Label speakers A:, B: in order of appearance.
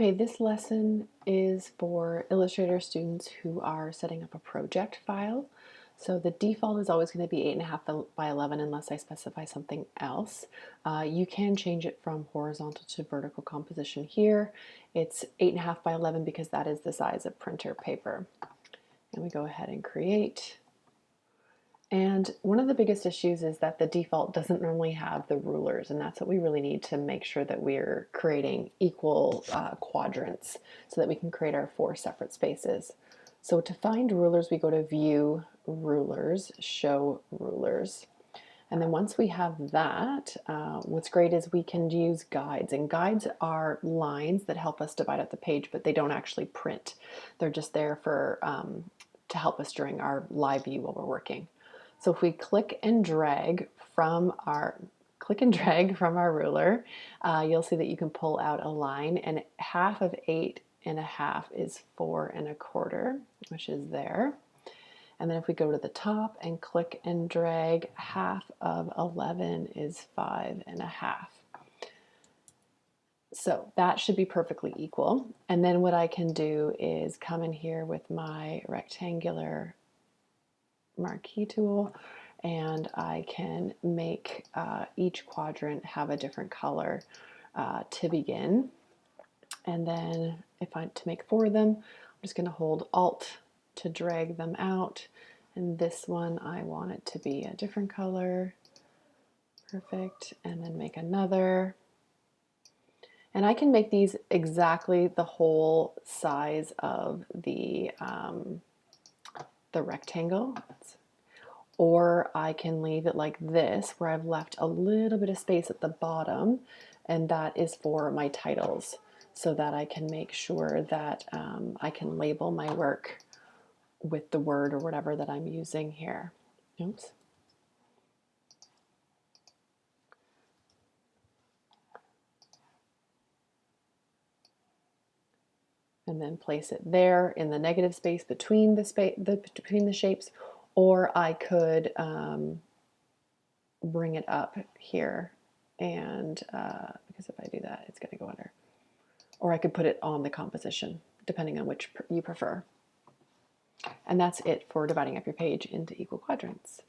A: Okay, this lesson is for Illustrator students who are setting up a project file. So the default is always going to be 8.5 by 11 unless I specify something else. You can change it from horizontal to vertical composition here. It's 8.5 by 11 because that is the size of printer paper. And we go ahead and create. And one of the biggest issues is that the default doesn't normally have the rulers, and that's what we really need to make sure that we're creating equal quadrants so that we can create our 4 separate spaces. So to find rulers, we go to View, Rulers, Show Rulers. And then once we have that, what's great is we can use guides. And guides are lines that help us divide up the page, but they don't actually print. They're just there for to help us during our live view while we're working. So if we click and drag from our ruler, you'll see that you can pull out a line, and half of 8.5 is 4.25, which is there. And then if we go to the top and click and drag, half of 11 is 5.5. So that should be perfectly equal. And then what I can do is come in here with my rectangular marquee tool, and I can make each quadrant have a different color to begin. And then to make 4 of them, I'm just going to hold Alt to drag them out. And this one, I want it to be a different color. Perfect. And then make another. And I can make these exactly the whole size of the rectangle. Or I can leave it like this, where I've left a little bit of space at the bottom, and that is for my titles, so that I can make sure that I can label my work with the word or whatever that I'm using here. Oops. And then place it there in the negative space between the shapes, or I could bring it up here, and because if I do that, it's going to go under. Or I could put it on the composition, depending on which you prefer. And that's it for dividing up your page into equal quadrants.